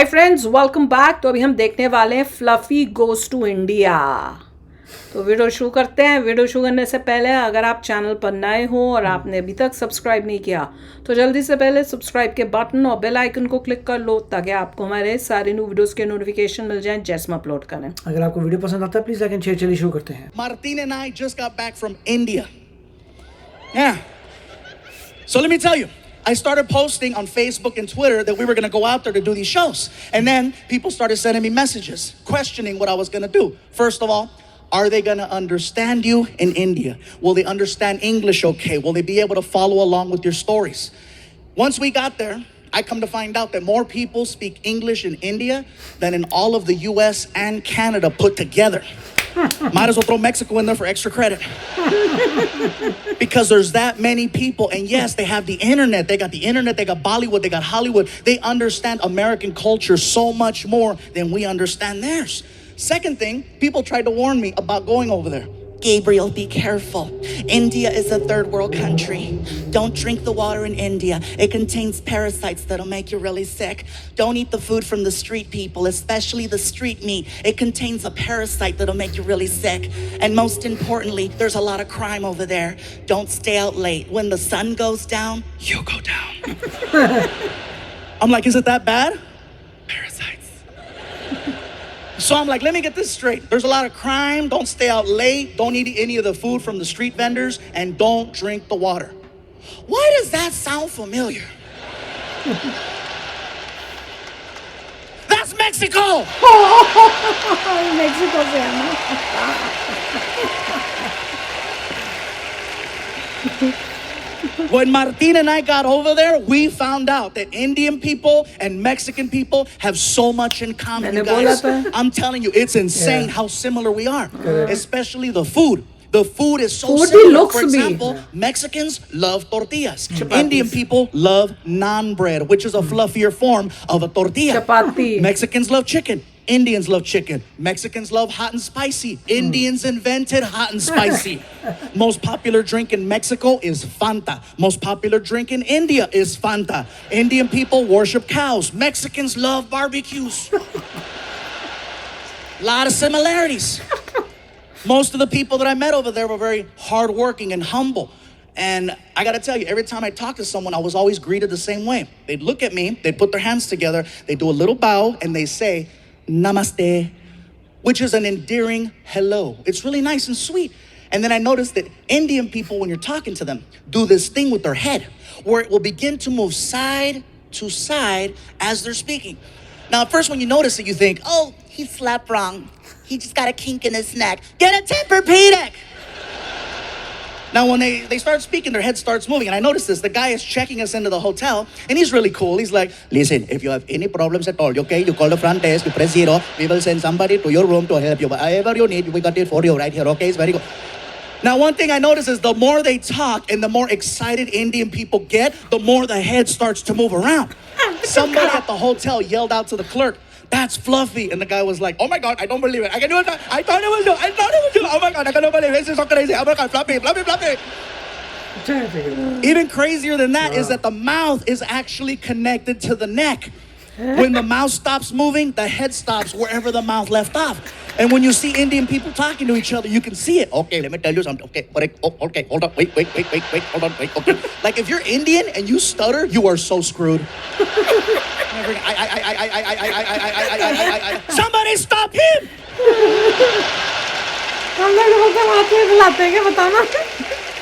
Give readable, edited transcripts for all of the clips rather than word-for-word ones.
Hi friends, welcome back. तो अभी हम देखने वाले हैं फ्लफी गोज टू इंडिया। तो वीडियो शुरू करते हैं। वीडियो शुरू करने से पहले अगर आप चैनल पर नए हो और आपने अभी तक सब्सक्राइब नहीं किया तो जल्दी से पहले सब्सक्राइब के बटन और बेल आइकन को क्लिक कर लो ताकि आपको हमारे सारे न्यू वीडियोस के नोटिफिकेशन मिल जाएं जैसे हम अपलोड करें। अगर आपको वीडियो पसंद आता है प्लीज लाइक एंड शेयर। चलिए शुरू करते हैं। Martin and I just got back from India. Yeah. So let me tell you, I started posting on Facebook and Twitter that we were going to go out there to do these shows. And then people started sending me messages questioning what I was going to do. First of all, are they going to understand you in India? Will they understand English okay? Will they be able to follow along with your stories? Once we got there, I come to find out that more people speak English in India than in all of the US and Canada put together. Might as well throw Mexico in there for extra credit. Because there's that many people. And yes, they have the internet. They got the internet. They got Bollywood. They got Hollywood. They understand American culture so much more than we understand theirs. Second thing, people tried to warn me about going over there. Gabriel, be careful. India is a third world country. Don't drink the water in India. It contains parasites that'll make you really sick. Don't eat the food from the street people, especially the street meat. It contains a parasite that'll make you really sick. And most importantly, there's a lot of crime over there. Don't stay out late. When the sun goes down, you go down. I'm like, is it that bad? Parasites. So I'm like, let me get this straight. There's a lot of crime. Don't stay out late. Don't eat any of the food from the street vendors. And don't drink the water. Why does that sound familiar? That's Mexico! Mexico से है ना। When Martin and I got over there, we found out that Indian people and Mexican people have so much in common, you guys. I'm telling you, it's insane how similar we are, especially the food. The food is so similar. For example, Mexicans love tortillas. Indian people love naan bread, which is a fluffier form of a tortilla. Chapati. Mexicans love chicken. Indians love chicken. Mexicans love hot and spicy. Indians invented hot and spicy. Most popular drink in Mexico is Fanta. Most popular drink in India is Fanta. Indian people worship cows. Mexicans love barbecues. A lot of similarities. Most of the people that I met over there were very hardworking and humble. And I gotta tell you, every time I talk to someone, I was always greeted the same way. They'd look at me, they'd put their hands together, they do a little bow, and they say, Namaste, which is an endearing hello. It's really nice and sweet. And then I noticed that Indian people, when you're talking to them, do this thing with their head, where it will begin to move side to side as they're speaking. Now, at first when you notice it, you think, oh, he slept wrong. He just got a kink in his neck. Get a Tempur-Pedic! Now, when they start speaking, their head starts moving. And I noticed this. The guy is checking us into the hotel, and he's really cool. He's like, listen, if you have any problems at all, okay, you call the front desk, you press 0. We will send somebody to your room to help you. Whatever you need, we got it for you right here, okay? It's very good. Now, one thing I notice is the more they talk and the more excited Indian people get, the more the head starts to move around. Somebody at the hotel yelled out to the clerk, that's Fluffy. And the guy was like, oh my God, I don't believe it. I can do it. I thought it was you. I thought it was you. Oh my God, I cannot believe it. This is so crazy. Oh my God, Fluffy, Fluffy, Fluffy. Even crazier than that is that the mouth is actually connected to the neck. When the mouth stops moving, the head stops wherever the mouth left off. And when you see Indian people talking to each other, you can see it. Okay, let me tell you something. Okay, okay, hold on. Wait, hold on, wait. Okay. Like if you're Indian and you stutter, you are so screwed. Somebody stop him!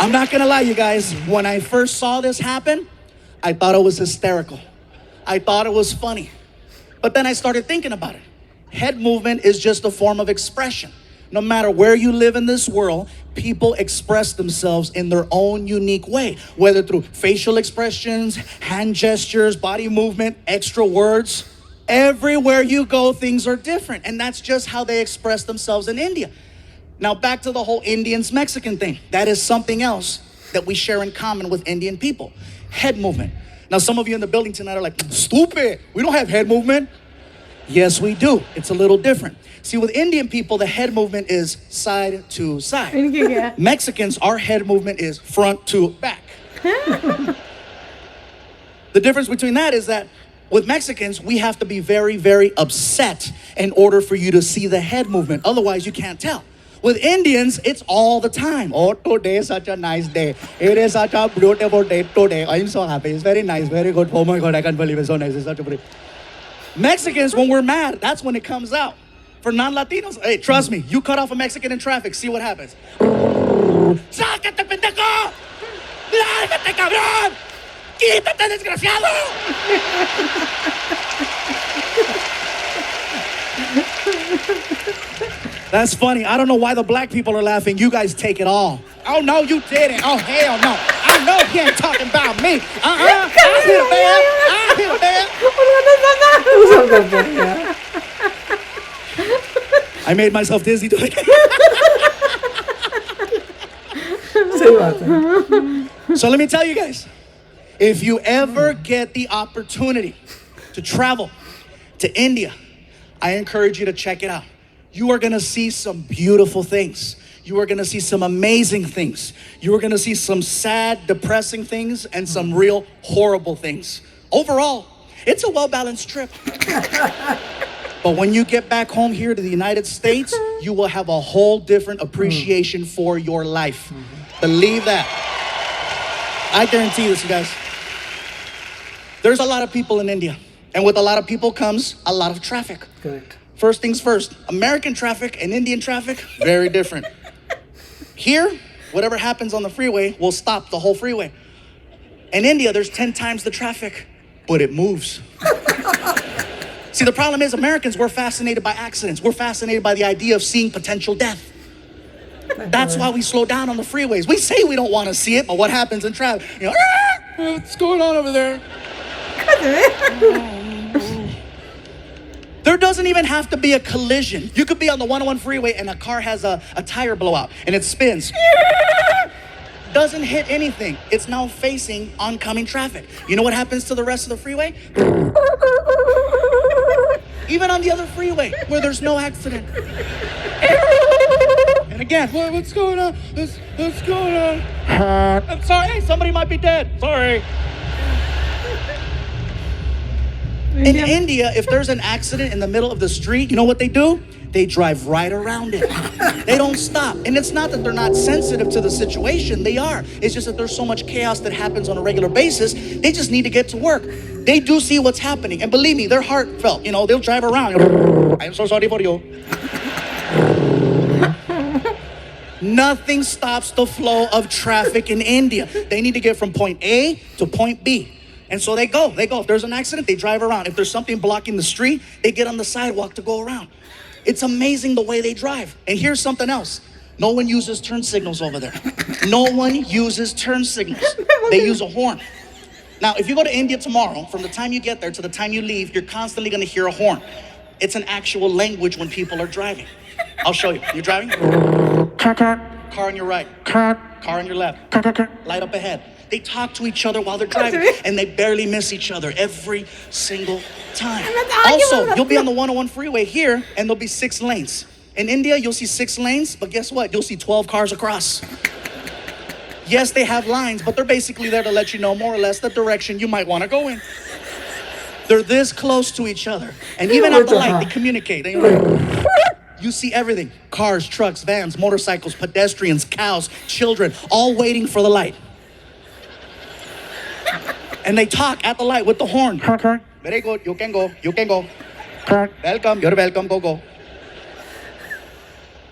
I'm not gonna lie, you guys. When I first saw this happen, I thought it was hysterical. I thought it was funny. But then I started thinking about it. Head movement is just a form of expression. No matter where you live in this world, people express themselves in their own unique way, whether through facial expressions, hand gestures, body movement, extra words. Everywhere you go, things are different. And that's just how they express themselves in India. Now, back to the whole Indians-Mexican thing. That is something else that we share in common with Indian people. Head movement. Now, some of you in the building tonight are like, stupid. We don't have head movement. Yes, we do. It's a little different. See, with Indian people, the head movement is side to side. Mexicans, our head movement is front to back. The difference between that is that With Mexicans, we have to be very, very upset in order for you to see the head movement. Otherwise, you can't tell. With Indians, it's all the time. Oh, today is such a nice day. It is such a beautiful day today. I'm so happy. It's very nice, very good. Oh my God, I can't believe it's so nice. It's such a pretty. Mexicans, when we're mad, that's when it comes out. For non-Latinos, hey, trust me, you cut off a Mexican in traffic, see what happens. ¡Sácate, pendejo! ¡Lárgate, cabrón! ¡Quítate, desgraciado! That's funny. I don't know why the black people are laughing. You guys take it all. Oh, no, you didn't. Oh, hell no. I know he ain't talking about me. I hit a man. I hit a man. I made myself dizzy doing it. सही बात है. So let me tell you guys, if you ever get the opportunity to travel to India, I encourage you to check it out. You are gonna see some beautiful things. You are gonna see some amazing things. You are gonna see some sad, depressing things and some real horrible things. Overall, it's a well-balanced trip. But when you get back home here to the United States, you will have a whole different appreciation for your life. Believe that. I guarantee this, you guys. There's a lot of people in India. And with a lot of people comes a lot of traffic. Correct. First things first, American traffic and Indian traffic, very different. Here, whatever happens on the freeway will stop the whole freeway. In India, there's 10 times the traffic, but it moves. See, the problem is Americans, we're fascinated by accidents. We're fascinated by the idea of seeing potential death. That's why we slow down on the freeways. We say we don't want to see it, but what happens in traffic? You know, what's going on over there? There doesn't even have to be a collision. You could be on the 101 freeway and a car has a tire blowout and it spins. Doesn't hit anything. It's now facing oncoming traffic. You know what happens to the rest of the freeway? Even on the other freeway where there's no accident. And again, what's going on? What's going on? I'm sorry, hey, somebody might be dead. Sorry. In India, if there's an accident in the middle of the street, you know what they do? They drive right around it. They don't stop. And it's not that they're not sensitive to the situation. They are. It's just that there's so much chaos that happens on a regular basis. They just need to get to work. They do see what's happening. And believe me, they're heartfelt. You know, they'll drive around. I'm so sorry for you. Nothing stops the flow of traffic in India. They need to get from point A to point B. And so they go. If there's an accident, they drive around. If there's something blocking the street, they get on the sidewalk to go around. It's amazing the way they drive. And here's something else. No one uses turn signals over there. No one uses turn signals. They use a horn. Now, if you go to India tomorrow, from the time you get there to the time you leave, you're constantly going to hear a horn. It's an actual language when people are driving. I'll show you. You're driving? Car on your right. Car on your left. Light up ahead. They talk to each other while they're driving, and they barely miss each other every single time. Also, you'll be on the 101 freeway here, and there'll be 6 lanes. In India, you'll see 6 lanes, but guess what? You'll see 12 cars across. Yes, they have lines, but they're basically there to let you know more or less the direction you might want to go in. They're this close to each other, and even at the light, they communicate. You see everything. Cars, trucks, vans, motorcycles, pedestrians, cows, children, all waiting for the light. And they talk at the light with the horn. Very good, you can go, you can go. Welcome, you're welcome, go.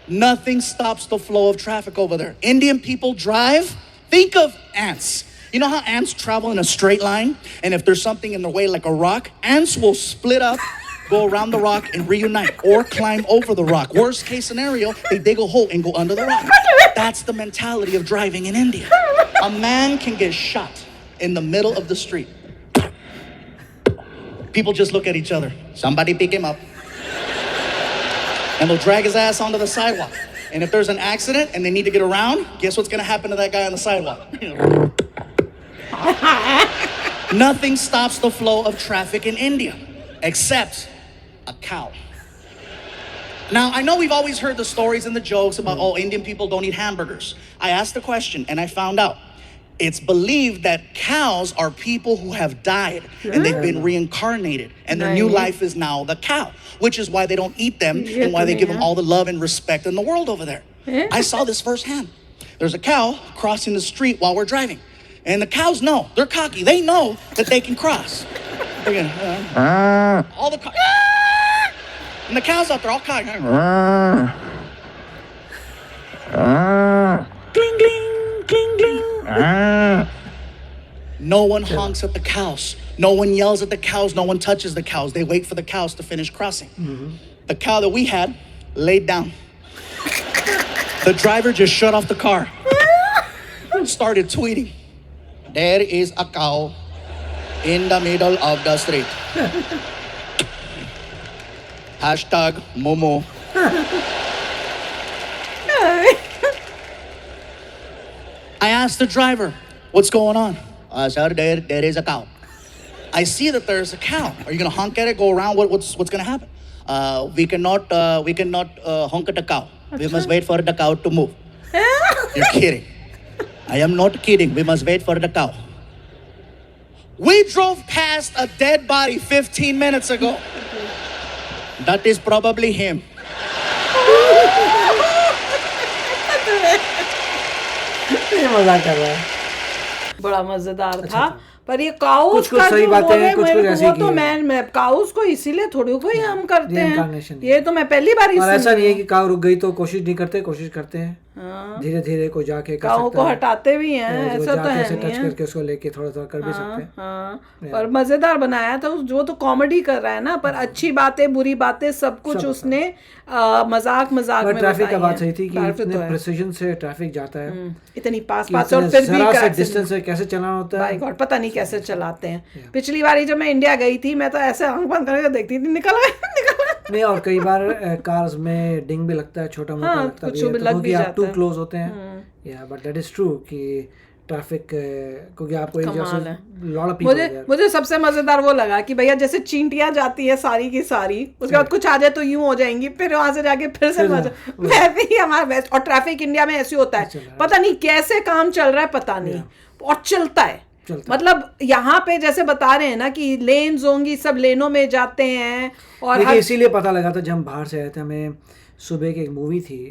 Nothing stops the flow of traffic over there. Indian people drive, think of ants. You know how ants travel in a straight line? And if there's something in their way like a rock, ants will split up, go around the rock and reunite, or climb over the rock. Worst case scenario, they dig a hole and go under the rock. That's the mentality of driving in India. A man can get shot in the middle of the street. People just look at each other. Somebody pick him up. And they'll drag his ass onto the sidewalk. And if there's an accident and they need to get around, guess what's gonna happen to that guy on the sidewalk? Nothing stops the flow of traffic in India, except a cow. Now, I know we've always heard the stories and the jokes about, oh, Indian people don't eat hamburgers. I asked the question and I found out. it's believed that cows are people who have died and they've been reincarnated, and their new life is now the cow, which is why they don't eat them and why they give them all the love and respect in the world over there. I saw this firsthand. There's a cow crossing the street while we're driving, and the cows know. They're cocky. They know that they can cross. All the and the cows out there all cocky. Gling, gling, gling, gling. No one honks at the cows. No one yells at the cows. No one touches the cows. They wait for the cows to finish crossing. The cow that we had laid down. The driver just shut off the car. Started tweeting. There is a cow in the middle of the street. Hashtag Momo. I asked the driver, what's going on? Sir, there is a cow. I see that there's a cow. Are you going to honk at it, go around? What's going to happen? We cannot honk at the cow. We must wait for the cow to move. You're kidding. I am not kidding. We must wait for the cow. We drove past a dead body 15 minutes ago. That is probably him. ये मजाक कर रहा है। बड़ा मजेदार था। पर ये काउस कुछ का सही जो बातें बोले हैं, कुछ मेरे को, ऐसी वो की तो है। मैं काउस को इसीलिए थोड़ी कोई हम करते हैं। Reincarnation। ये तो मैं पहली बार और ऐसा सुन नहीं है कि काव रुक गई तो कोशिश नहीं करते, कोशिश करते हैं। धीरे धीरे को जाके कर काऊ सकता को है। हटाते भी हैं, ऐसा तो है ऐसे नहीं टच है। करके उसको लेके थोड़ा थोड़ा कर भी सकते हैं। हाँ, पर मजेदार बनाया था। जो तो कॉमेडी कर रहा है ना, पर अच्छी बातें बुरी बातें सब कुछ उसने मजाक में ट्रैफिक का बताई बात है। सही थी कि इतने प्रिसिजन से ट्रैफिक जाता है, इतनी पास कि पास और इतने फिर भी जरा से correction- डिस्टेंस से कैसे चलाना होता है। बाय गॉड, पता नहीं कैसे चलाते हैं। पिछली बारी जब मैं इंडिया गई थी, मैं तो ऐसे आंख बंद करके देखती थी, निकल गए निकल गए। नहीं, और कई बार कार्स में डिंग भी लगता है, छोटा मोटा लगता कुछ भी है, भी तो लग क्योंकि भी आप जाता टू है। क्लोज होते हैं। या बट दैट इज ट्रू कि ट्रैफिक क्योंकि आपको एक कमाल है। लॉट ऑफ मुझे सबसे मजेदार वो लगा कि भैया जैसे चींटियां जाती है सारी की सारी, उसके बाद कुछ आ जाए तो यूं हो जाएंगी, फिर वहां से जाके फिर से मजा। वैसे ही हमारा वेस्ट और ट्रैफिक इंडिया में ऐसे होता है, पता नहीं कैसे काम चल रहा है, पता नहीं, और चलता है। मतलब यहाँ पे जैसे बता रहे हैं ना कि लेन्स होंगी, सब लेनों में जाते हैं। और इसीलिए पता लगा था जब हम बाहर से आए थे, हमें सुबह की एक मूवी थी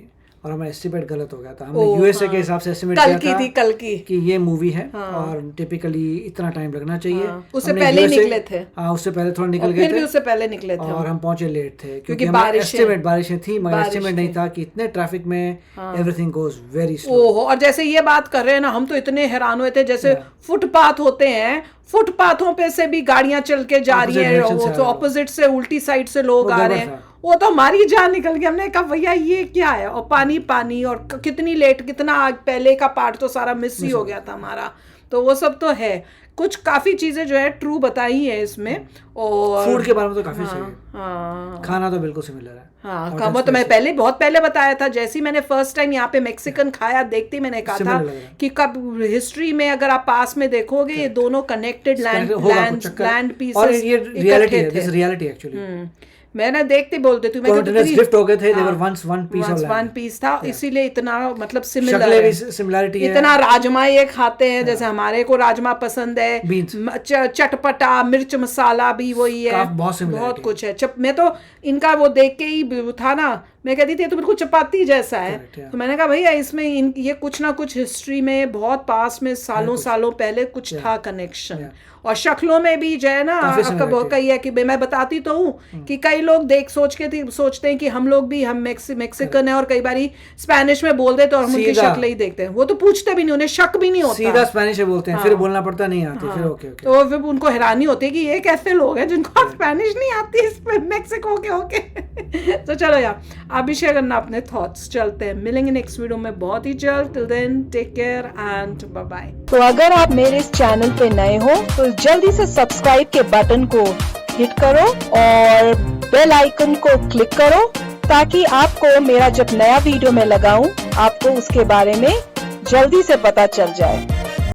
और हमारा एस्टिमेट गलत हो गया था। हमने यूएसए के हिसाब से एस्टिमेट किया था कल की कि ये मूवी है और टिपिकली इतना टाइम लगना चाहिए। उससे पहले निकले थे। हाँ, उससे पहले थोड़ा निकल गए फिर भी थे, उससे पहले निकले थे और हम पहुंचे लेट थे क्योंकि बारिशें थी, मगर एस्टिमेट नहीं था कि इतने ट्रैफिक में एवरीथिंग गोज वेरी स्लो। ओहो, और जैसे ये बात कर रहे हैं ना, हम तो इतने हैरान हुए थे, जैसे फुटपाथ होते हैं, फुटपाथों पे से भी गाड़ियां चल के जा रही है, वो ऑपोजिट से उल्टी साइड से लोग आ रहे हैं, वो तो हमारी जान निकल गई। हमने कहा भैया ये क्या है, और पानी और कितनी लेट, कितना पहले का पार्ट तो सारा मिस ही हो गया था हमारा। तो वो सब तो है, कुछ काफी चीजें जो है ट्रू बताई है इसमें। और फूड के बारे में तो काफी सही है, खाना तो बिल्कुल सिमिलर है। हाँ, वो तो मैं बहुत पहले बताया था। जैसे ही मैंने फर्स्ट टाइम यहाँ पे मैक्सिकन खाया, देखते ही मैंने कहा था कि कब हिस्ट्री में अगर आप पास में देखोगे, ये दोनों कनेक्टेड लैंड पीसेस, और ये रियलिटी है, दिस रियलिटी एक्चुअली। मैंने देखते बोल देती हूँ, गिफ्ट हो गए थे, they were once one piece of land। One piece था, इसीलिए इतना मतलब सिमिलरिटी है। इतना राजमा ये खाते हैं, जैसे हमारे को राजमा पसंद है, चटपटा मिर्च मसाला भी वही है, बहुत कुछ है। मैं तो इनका वो देख के ही था ना, मैं कहती थी ये तो बिल्कुल चपाती जैसा है। तो मैंने कहा भैया इसमें ये कुछ ना कुछ हिस्ट्री में बहुत पास में सालों पहले कुछ था कनेक्शन। और शक्लों में भी जो है ना, आपका कही है कि मैं बताती तो हूँ कि कई लोग सोचते हैं कि हम लोग भी मैक्सिकन है, और कई बारी स्पेनिश में बोल देते और हम उनकी शक्ल ही देखते हैं, वो तो पूछते भी नहीं, उन्हें शक भी नहीं होता, सीधा स्पेनिश बोलते हैं, फिर बोलना पड़ता नहीं आती, फिर ओके। तो फिर उनको हैरानी होती है कि ये कैसे लोग हैं जिनको स्पेनिश नहीं आती मैक्सिको के होके। तो चलो यार, आप भी शेयर करना अपने थॉट्स। चलते हैं, मिलेंगे नेक्स्ट वीडियो में बहुत ही जल्द। Till then take care and bye bye. तो अगर आप मेरे इस चैनल पे नए हो तो जल्दी से सब्सक्राइब के बटन को हिट करो और बेल आइकन को क्लिक करो, ताकि आपको मेरा जब नया वीडियो मैं लगाऊं, आपको उसके बारे में जल्दी से पता चल जाए।